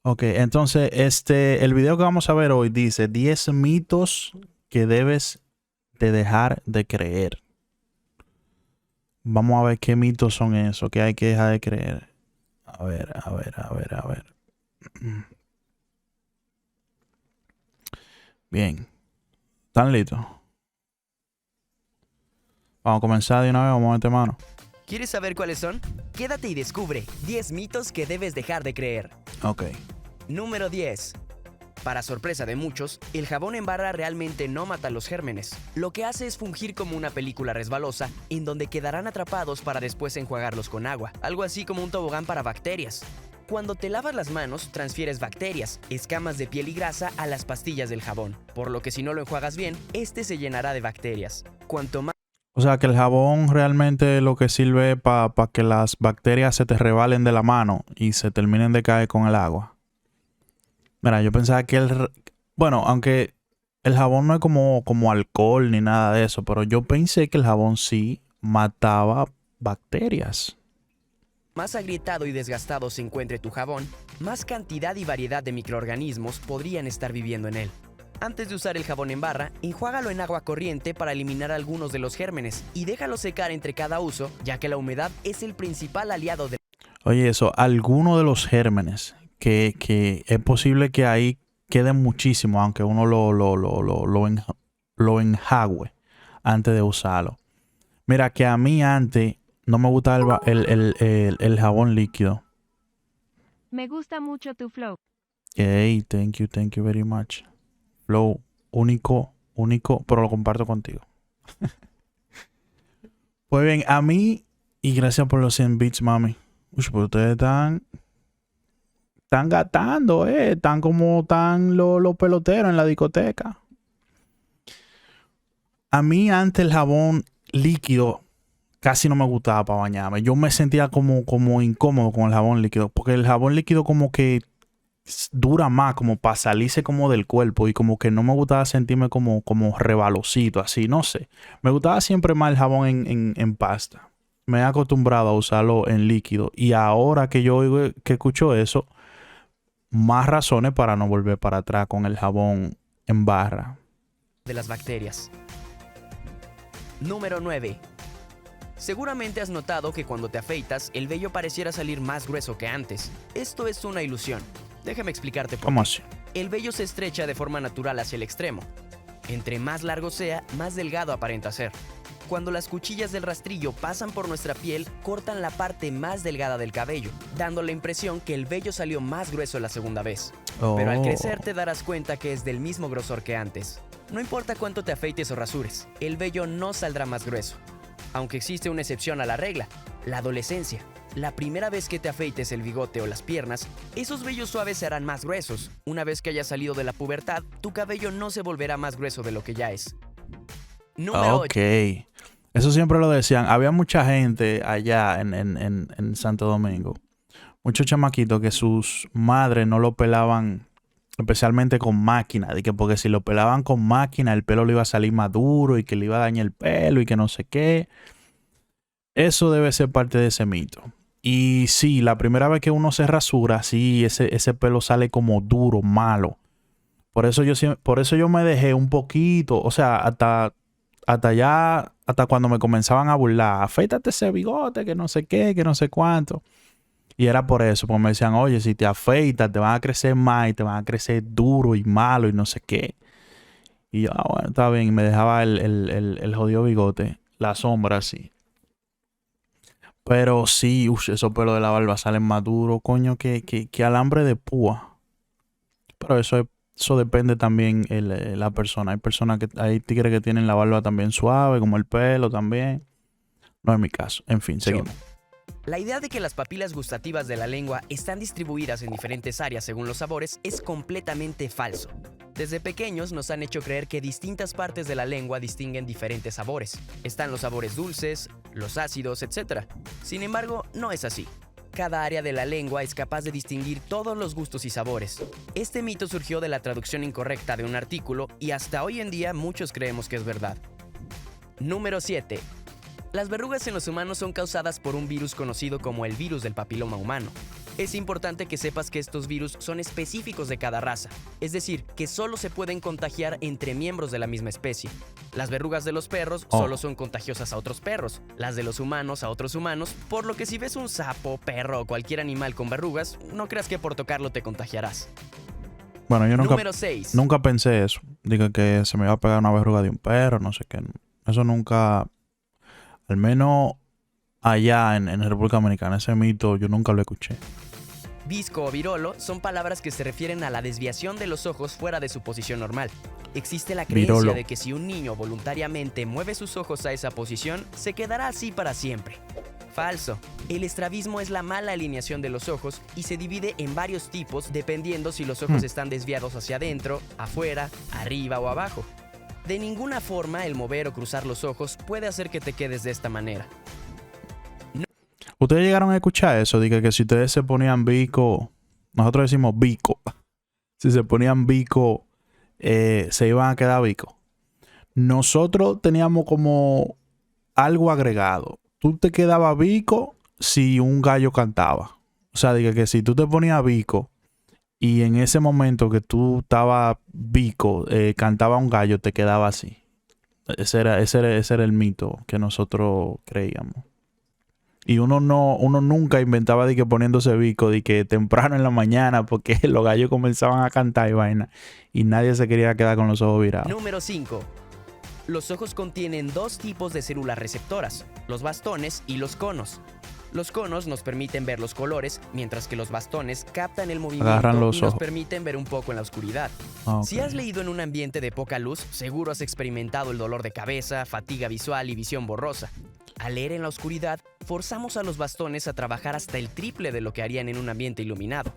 Ok, entonces el video que vamos a ver hoy dice 10 mitos que debes de dejar de creer. Vamos a ver qué mitos son esos que hay que dejar de creer. A ver, a ver, a ver, a ver. Bien, ¿están listos? Vamos a comenzar de una vez, vamos a meter mano. ¿Quieres saber cuáles son? Quédate y descubre 10 mitos que debes dejar de creer. Ok. Número 10. Para sorpresa de muchos, el jabón en barra realmente no mata los gérmenes. Lo que hace es fungir como una película resbalosa en donde quedarán atrapados para después enjuagarlos con agua, algo así como un tobogán para bacterias. Cuando te lavas las manos, transfieres bacterias, escamas de piel y grasa a las pastillas del jabón, por lo que si no lo enjuagas bien, este se llenará de bacterias. Cuanto más O sea que el jabón realmente lo que sirve para que las bacterias se te rebalen de la mano y se terminen de caer con el agua. Mira, yo pensaba que bueno, aunque el jabón no es como alcohol ni nada de eso, pero yo pensé que el jabón sí mataba bacterias. agrietado y desgastado se encuentre tu jabón, más cantidad y variedad de microorganismos podrían estar viviendo en él. Antes de usar el jabón en barra, enjuágalo en agua corriente para eliminar algunos de los gérmenes y déjalo secar entre cada uso, ya que la humedad es el principal aliado de... Oye, eso, alguno de los gérmenes que es posible que ahí queden muchísimo, aunque uno lo enjagüe antes de usarlo. Mira, que a mí antes no me gustaba el jabón líquido. Me gusta mucho tu flow. Hey, thank you very much. Flow único, pero lo comparto contigo. Pues bien, a mí, y gracias por los 100 bits, mami. Uy, pero ustedes están gastando, están como están los peloteros en la discoteca. A mí antes el jabón líquido casi no me gustaba para bañarme. Yo me sentía como incómodo con el jabón líquido, porque el jabón líquido como que dura más, como para salirse como del cuerpo, y como que no me gustaba sentirme como rebalosito, así, no sé. Me gustaba siempre más el jabón en pasta. Me he acostumbrado a usarlo en líquido, y ahora que yo oigo, que escucho eso, más razones para no volver para atrás con el jabón en barra. las bacterias. Número 9. Seguramente has notado que cuando te afeitas, el vello pareciera salir más grueso que antes. Esto es una ilusión. Déjame explicarte por ¿Cómo qué. así? El vello se estrecha de forma natural hacia el extremo. Entre más largo sea, más delgado aparenta ser. Cuando las cuchillas del rastrillo pasan por nuestra piel, cortan la parte más delgada del cabello, dando la impresión que el vello salió más grueso la segunda vez. Pero al crecer te darás cuenta que es del mismo grosor que antes. No importa cuánto te afeites o rasures, el vello no saldrá más grueso. Aunque existe una excepción a la regla, la adolescencia. La primera vez que te afeites el bigote o las piernas, esos vellos suaves se harán más gruesos. Una vez que hayas salido de la pubertad, tu cabello no se volverá más grueso de lo que ya es. Número 8. Ok. Eso siempre lo decían. Había mucha gente allá en Santo Domingo. Muchos chamaquitos que sus madres no lo pelaban, especialmente con máquina. De que porque si lo pelaban con máquina, el pelo le iba a salir más duro y que le iba a dañar el pelo y que no sé qué. Eso debe ser parte de ese mito. Y sí, la primera vez que uno se rasura, sí, ese pelo sale como duro, malo. Por eso yo me dejé un poquito, o sea, hasta cuando me comenzaban a burlar, afeítate ese bigote, que no sé qué, que no sé cuánto. Y era por eso, porque me decían, oye, si te afeitas, te van a crecer más y te van a crecer duro y malo y no sé qué. Y yo, bueno, está bien, y me dejaba el jodido bigote, la sombra así. Pero sí, esos pelos de la barba salen más duros, coño, que alambre de púa. Pero eso depende también la persona. Hay personas hay tigres que tienen la barba también suave, como el pelo también. No es mi caso. En fin, seguimos. La idea de que las papilas gustativas de la lengua están distribuidas en diferentes áreas según los sabores es completamente falso. Desde pequeños nos han hecho creer que distintas partes de la lengua distinguen diferentes sabores. Están los sabores dulces, los ácidos, etc. Sin embargo, no es así. Cada área de la lengua es capaz de distinguir todos los gustos y sabores. Este mito surgió de la traducción incorrecta de un artículo y hasta hoy en día muchos creemos que es verdad. Número 7. Las verrugas en los humanos son causadas por un virus conocido como el virus del papiloma humano. Es importante que sepas que estos virus son específicos de cada raza, es decir, que solo se pueden contagiar entre miembros de la misma especie. Las verrugas de los perros solo son contagiosas a otros perros, las de los humanos a otros humanos, por lo que si ves un sapo, perro o cualquier animal con verrugas, no creas que por tocarlo te contagiarás. Bueno, yo Número 6. nunca pensé eso. Diga que se me iba a pegar una verruga de un perro, no sé qué. Eso nunca, al menos allá en República Dominicana, ese mito yo nunca lo escuché. Visco o virolo son palabras que se refieren a la desviación de los ojos fuera de su posición normal. Existe la creencia Virolo. de que si un niño voluntariamente mueve sus ojos a esa posición, se quedará así para siempre. Falso. El estrabismo es la mala alineación de los ojos y se divide en varios tipos dependiendo si los ojos están desviados hacia adentro, afuera, arriba o abajo. De ninguna forma el mover o cruzar los ojos puede hacer que te quedes de esta manera. ¿Ustedes llegaron a escuchar eso? Diga que si ustedes se ponían bico, nosotros decimos bico. Si se ponían bico, se iban a quedar bico. Nosotros teníamos como algo agregado. Tú te quedabas bico si un gallo cantaba. O sea, diga que si tú te ponías bico y en ese momento que tú estabas bico, cantaba un gallo, te quedaba así. Ese era el mito que nosotros creíamos. Y uno nunca inventaba de que poniéndose bico, de que temprano en la mañana, porque los gallos comenzaban a cantar y vaina. Y nadie se quería quedar con los ojos virados. Número 5. Los ojos contienen dos tipos de células receptoras, los bastones y los conos. Los conos nos permiten ver los colores, mientras que los bastones captan el movimiento y nos permiten ver un poco en la oscuridad. Okay. Si has leído en un ambiente de poca luz, seguro has experimentado el dolor de cabeza, fatiga visual y visión borrosa. Al leer en la oscuridad, forzamos a los bastones a trabajar hasta el triple de lo que harían en un ambiente iluminado.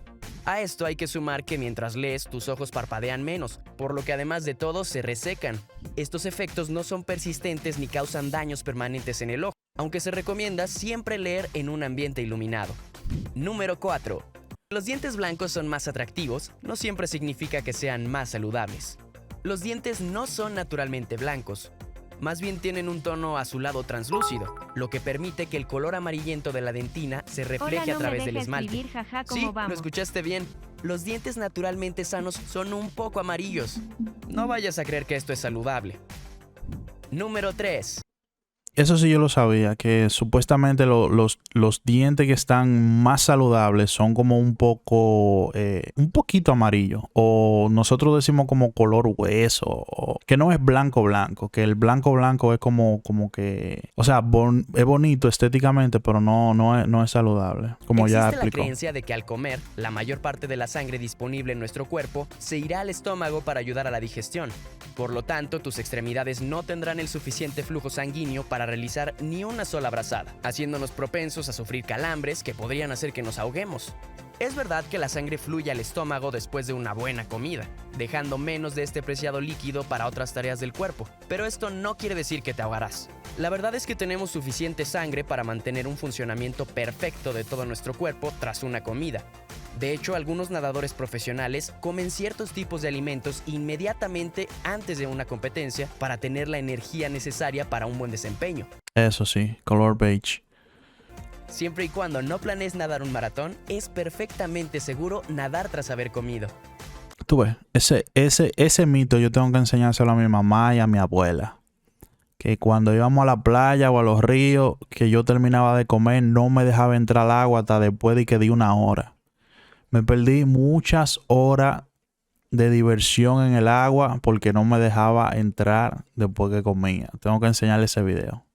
A esto hay que sumar que mientras lees, tus ojos parpadean menos, por lo que además de todo se resecan. Estos efectos no son persistentes ni causan daños permanentes en el ojo, aunque se recomienda siempre leer en un ambiente iluminado. Número 4. Los dientes blancos son más atractivos, no siempre significa que sean más saludables. Los dientes no son naturalmente blancos. Más bien tienen un tono azulado translúcido, lo que permite que el color amarillento de la dentina se refleje a través del esmalte. Escribir, jaja, Sí, lo escuchaste bien. Los dientes naturalmente sanos son un poco amarillos. No vayas a creer que esto es saludable. Número 3. Eso sí yo lo sabía, que supuestamente los dientes que están más saludables son como un poquito amarillo. O nosotros decimos como color hueso. Que no es blanco blanco. Que el blanco blanco es como que... O sea, es bonito estéticamente, pero no es saludable. Como ya explicó. Existe la creencia de que al comer, la mayor parte de la sangre disponible en nuestro cuerpo se irá al estómago para ayudar a la digestión. Por lo tanto, tus extremidades no tendrán el suficiente flujo sanguíneo para realizar ni una sola brazada, haciéndonos propensos a sufrir calambres que podrían hacer que nos ahoguemos. Es verdad que la sangre fluye al estómago después de una buena comida, dejando menos de este preciado líquido para otras tareas del cuerpo, pero esto no quiere decir que te ahogarás. La verdad es que tenemos suficiente sangre para mantener un funcionamiento perfecto de todo nuestro cuerpo tras una comida. De hecho, algunos nadadores profesionales comen ciertos tipos de alimentos inmediatamente antes de una competencia para tener la energía necesaria para un buen desempeño. Eso sí, color beige. Siempre y cuando no planees nadar un maratón, es perfectamente seguro nadar tras haber comido. Tú ves, ese mito yo tengo que enseñárselo a mi mamá y a mi abuela. Que cuando íbamos a la playa o a los ríos, que yo terminaba de comer, no me dejaba entrar al agua hasta después de que di una hora. Me perdí muchas horas de diversión en el agua porque no me dejaba entrar después que comía. Tengo que enseñarle ese video.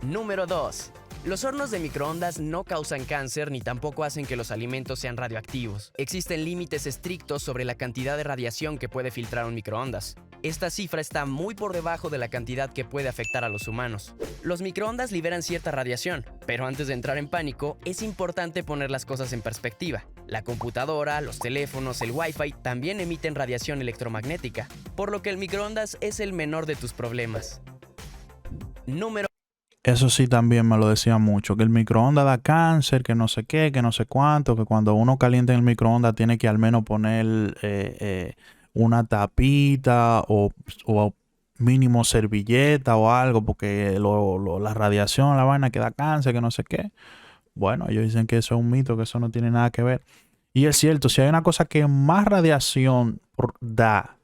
Número 2. Los hornos de microondas no causan cáncer ni tampoco hacen que los alimentos sean radioactivos. Existen límites estrictos sobre la cantidad de radiación que puede filtrar un microondas. Esta cifra está muy por debajo de la cantidad que puede afectar a los humanos. Los microondas liberan cierta radiación, pero antes de entrar en pánico, es importante poner las cosas en perspectiva. La computadora, los teléfonos, el Wi-Fi también emiten radiación electromagnética, por lo que el microondas es el menor de tus problemas. Eso sí también me lo decían mucho, que el microondas da cáncer, que no sé qué, que no sé cuánto, que cuando uno calienta en el microondas tiene que al menos poner una tapita o mínimo servilleta o algo, porque la radiación, la vaina que da cáncer, que no sé qué. Bueno, ellos dicen que eso es un mito, que eso no tiene nada que ver. Y es cierto, si hay una cosa que más radiación da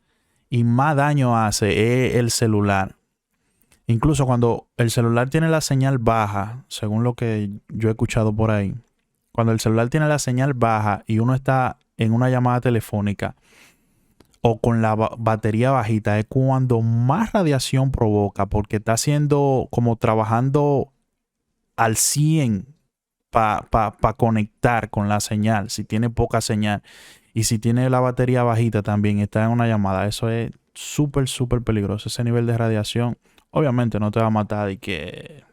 y más daño hace es el celular. Incluso cuando el celular tiene la señal baja, según lo que yo he escuchado por ahí, cuando el celular tiene la señal baja y uno está en una llamada telefónica o con la batería bajita, es cuando más radiación provoca, porque está haciendo como trabajando al 100 para conectar con la señal, si tiene poca señal. Y si tiene la batería bajita también, está en una llamada. Eso es súper, súper peligroso. Ese nivel de radiación, obviamente no te va a matar y que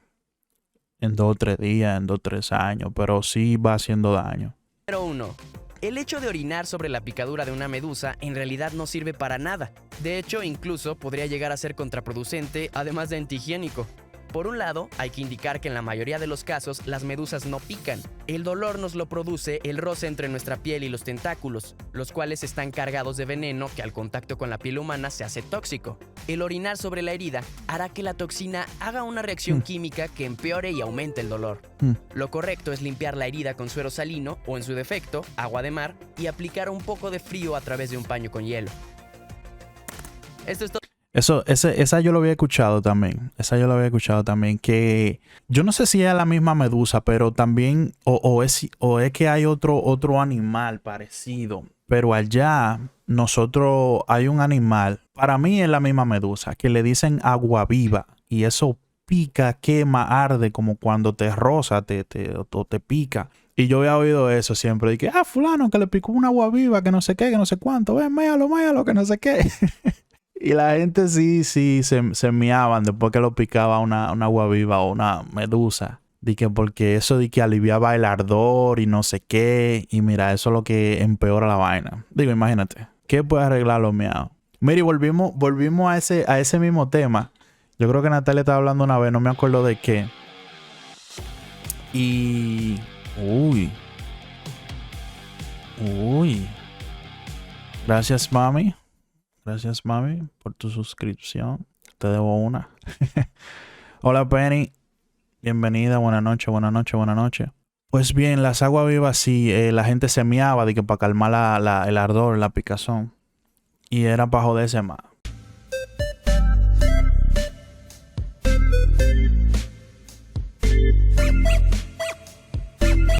en 2 o 3 días, en 2 o 3 años, pero sí va haciendo daño. Número 1. El hecho de orinar sobre la picadura de una medusa en realidad no sirve para nada. De hecho, incluso podría llegar a ser contraproducente, además de antihigiénico. Por un lado, hay que indicar que en la mayoría de los casos las medusas no pican. El dolor nos lo produce el roce entre nuestra piel y los tentáculos, los cuales están cargados de veneno que al contacto con la piel humana se hace tóxico. El orinar sobre la herida hará que la toxina haga una reacción química que empeore y aumente el dolor. Lo correcto es limpiar la herida con suero salino o, en su defecto, agua de mar y aplicar un poco de frío a través de un paño con hielo. Esto es todo. Esa yo lo había escuchado también. Esa yo lo había escuchado también. Que yo no sé si es la misma medusa, pero también, o es que hay otro animal parecido. Pero allá, nosotros hay un animal, para mí es la misma medusa, que le dicen agua viva. Y eso pica, quema, arde, como cuando te roza, te pica. Y yo había oído eso siempre. De que, fulano, que le picó una agua viva, que no sé qué, que no sé cuánto. Ven, méalo, que no sé qué. Y la gente sí se miaban después que lo picaba una agua viva o una medusa. Dije porque eso de que aliviaba el ardor y no sé qué. Y mira, eso es lo que empeora la vaina. Digo, imagínate. ¿Qué puede arreglar los miados? Mira, y volvimos a ese mismo tema. Yo creo que Natalia estaba hablando una vez, no me acuerdo de qué. Y... Uy. Gracias, mami. Gracias, mami, por tu suscripción. Te debo una. Hola, Penny. Bienvenida. Buenas noches. Pues bien, las aguas vivas sí, la gente se miaba de que para calmar el ardor, la picazón. Y era para joderse más.